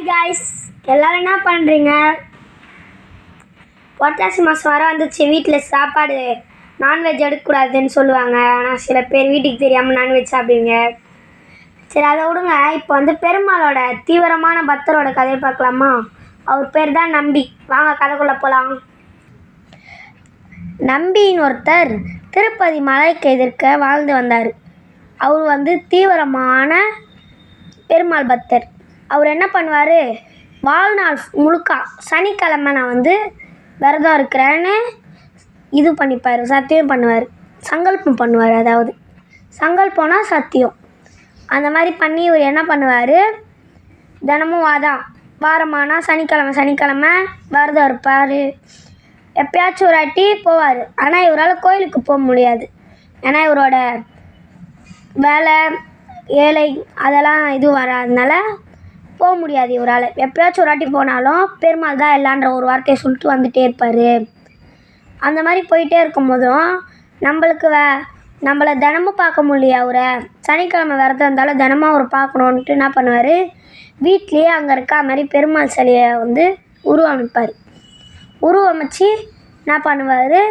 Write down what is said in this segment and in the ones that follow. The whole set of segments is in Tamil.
guys, எல்லாரும் என்ன பண்ணுறீங்க? புரட்டாசி மாதம் வர வந்துச்சு. வீட்டில் சாப்பாடு நான்வெஜ் எடுக்கக்கூடாதுன்னு சொல்லுவாங்க. ஆனால் சில பேர் வீட்டுக்கு தெரியாமல் நான்வெஜ் சாப்பிடுவீங்க. சரி, அதை விடுங்க. இப்போ வந்து பெருமாளோட தீவிரமான பக்தரோட கதையை பார்க்கலாமா? அவர் பேர் தான் நம்பி. வாங்க கதைக்குள்ளே போகலாம். நம்பின்னு ஒருத்தர் திருப்பதி மலைக்கு எதிர்க்க வாழ்ந்து வந்தார். அவர் வந்து தீவிரமான பெருமாள் பக்தர். அவர் என்ன பண்ணுவார், வாழ்நாள் முழுக்க சனிக்கிழமை நான் வந்து விரதம் இருக்கிறேன்னு இது பண்ணிப்பார், சத்தியம் பண்ணுவார், சங்கல்பம் பண்ணுவார். அதாவது சங்கல்பம்னா சத்தியம். அந்த மாதிரி பண்ணி இவர் என்ன பண்ணுவார், தினமும் வாரமானா சனிக்கிழமை விரதம் இருப்பார். எப்பயாச்சும் ஒரு வாட்டி போவார். ஆனால் இவரால் கோயிலுக்கு போக முடியாது. ஏன்னா இவரோட வேலை ஏழை அதெல்லாம் இது வராதனால போக முடியாது இவரால். எப்பயாச்சும் ஒரு வாட்டி போனாலும் பெருமாள் தான் எல்லான்ற ஒரு வார்த்தையை சொல்லிட்டு வந்துகிட்டே இருப்பார். அந்த மாதிரி போயிட்டே இருக்கும்போதும் நம்மளை தினமும் பார்க்க முடியல. அவரை சனிக்கிழமை விரதம் இருந்தாலும் தினமும் அவர் பார்க்கணுன்ட்டு என்ன பண்ணுவார், வீட்லேயே அங்கே இருக்க மாதிரி பெருமாள் சிலையை வந்து உருவமைப்பார். உருவமைச்சு என்ன பண்ணுவார்,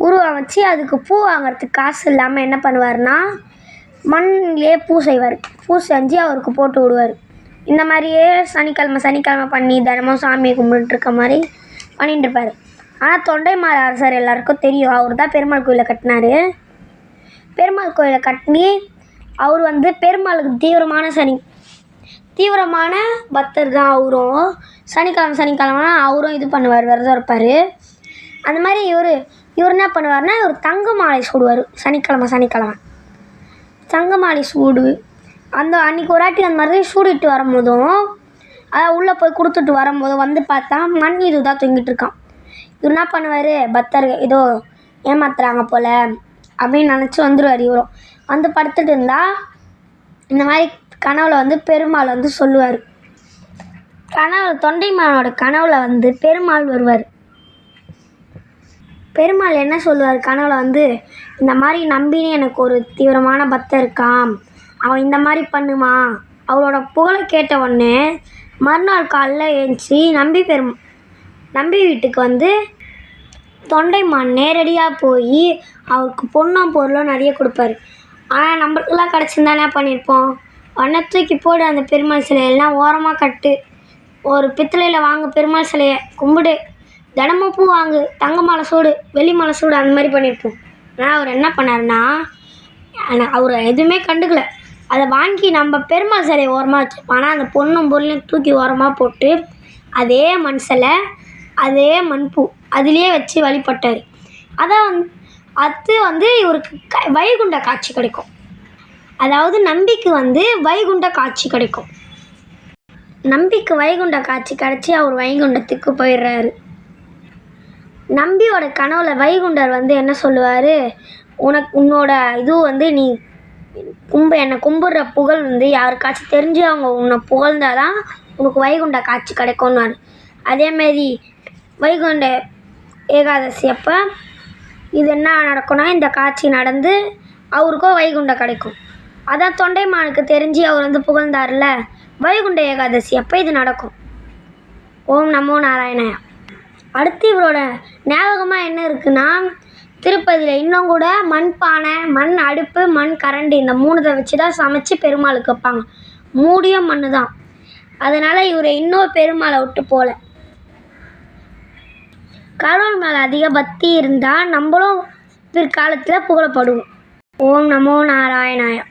உருவமைச்சு அதுக்கு பூ வாங்கிறதுக்கு காசு இல்லாமல் என்ன பண்ணுவார்னா மண்ணிலே பூ செய்வார். பூ செஞ்சு அவருக்கு போட்டு விடுவார். இந்த மாதிரியே சனிக்கிழமை பண்ணி தினமும் சாமியை கும்பிட்டுருக்க மாதிரி பண்ணிட்டு இருப்பார். ஆனால் தொண்டைமான் அரசர் எல்லாருக்கும் தெரியும், அவர் தான் பெருமாள் கோயிலை கட்டினார். பெருமாள் கோயிலை கட்டி அவர் வந்து பெருமாளுக்கு தீவிரமான பக்தர் தான் அவரும். சனிக்கிழமை அவரும் இது பண்ணுவார், விரதம் இருப்பார். அந்த மாதிரி இவர் என்ன பண்ணுவார்னா, இவர் தங்க மாலை சூடுவார். சனிக்கிழமை தங்க மாலை சூடு அன்றைக்கி ஒரு வாட்டி அந்த மாதிரி சூடிட்டு வரும்போதும், அதாவது உள்ளே போய் கொடுத்துட்டு வரும்போதும் வந்து பார்த்தா மண் இது தான் தொங்கிட்டு இருக்கான். இவர் என்ன பண்ணுவார், பக்தர்கள் ஏதோ ஏமாத்துறாங்க போல் அப்படின்னு நினச்சி வந்துடுவார். இவரும் வந்து படுத்துட்டு இருந்தால் இந்த மாதிரி கனவுல வந்து பெருமாள் வந்து சொல்லுவார். தொண்டைமானோட கனவுல வந்து பெருமாள் வருவார். பெருமாள் என்ன சொல்லுவார் கனவுல வந்து, இந்த மாதிரி நம்பினே எனக்கு ஒரு தீவிரமான பக்தர் இருக்கான், அவன் இந்த மாதிரி பண்ணுமா. அவரோட புகழை கேட்ட உடனே மறுநாள் காலைல ஏஞ்சி நம்பி வீட்டுக்கு வந்து தொண்டைமான் நேரடியாக போய் அவருக்கு பொண்ணும் பொருளும் நிறைய கொடுப்பாரு. ஆனால் நம்மளுக்கெல்லாம் கிடச்சிருந்தா என்ன பண்ணியிருப்போம், உடனே தூக்கி போடு, அந்த பெருமாள் சிலையெல்லாம் ஓரமாக கட்டு, ஒரு பித்தளையில் வாங்கு, பெருமாள் சிலையை கும்பிடு, தினமும் பூ வாங்கு, தங்க மாலை சூடு, வெள்ளி மாலை சூடு, அந்த மாதிரி பண்ணியிருப்போம். ஆனால் அவர் என்ன பண்ணாருன்னா, அவர் எதுவுமே கண்டுக்கல. அதை வாங்கி நம்ம பெருமாள் சிலையை ஓரமாக வச்சுருப்போம். ஆனால் அந்த பொண்ணும் பொருளையும் தூக்கி ஓரமாக போட்டு அதே மண் சிலை அதே மண்பூ அதுலேயே வச்சு வழிபட்டார். அது வந்து இவருக்கு வைகுண்ட காட்சி கிடைக்கும். அதாவது நம்பிக்கு வந்து வைகுண்ட காட்சி கிடைக்கும். நம்பிக்கு வைகுண்ட காட்சி கிடச்சி அவர் வைகுண்டத்துக்கு போயிடுறாரு. நம்பியோட கனவுல வைகுண்டர் வந்து என்ன சொல்லுவார், உன்னோட இது வந்து நீ என்னை கும்பிட்ற புகழ் வந்து யாருக்காச்சும் தெரிஞ்சு அவங்க உன்னை புகழ்ந்தாதான் உனக்கு வைகுண்ட காட்சி கிடைக்கும்னாரு. அதேமாரி வைகுண்ட ஏகாதசி அப்போ இது என்ன நடக்கும்னா, இந்த காட்சி நடந்து அவருக்கும் வைகுண்டம் கிடைக்கும். அதான் தொண்டைமானுக்கு தெரிஞ்சு அவர் வந்து புகழ்ந்தார்ல, வைகுண்ட ஏகாதசி அப்போ இது நடக்கும். ஓம் நமோ நாராயணயா. அடுத்து இவரோட ஞாபகமாக என்ன இருக்குன்னா, திருப்பதியில் இன்னும் கூட மண் பானை, மண் அடுப்பு, மண் கரண்டி இந்த 3 வச்சு தான் சமைச்சு பெருமாளுக்கு வைப்பாங்க. மூடியும் மண் தான். அதனால் இவரை இன்னும் பெருமாளை விட்டு போகல. கடவுள் மேலே அதிக பக்தி இருந்தால் நம்மளும் பிற்காலத்தில் புகழப்படுவோம். ஓம் நமோ நாராயணாயா.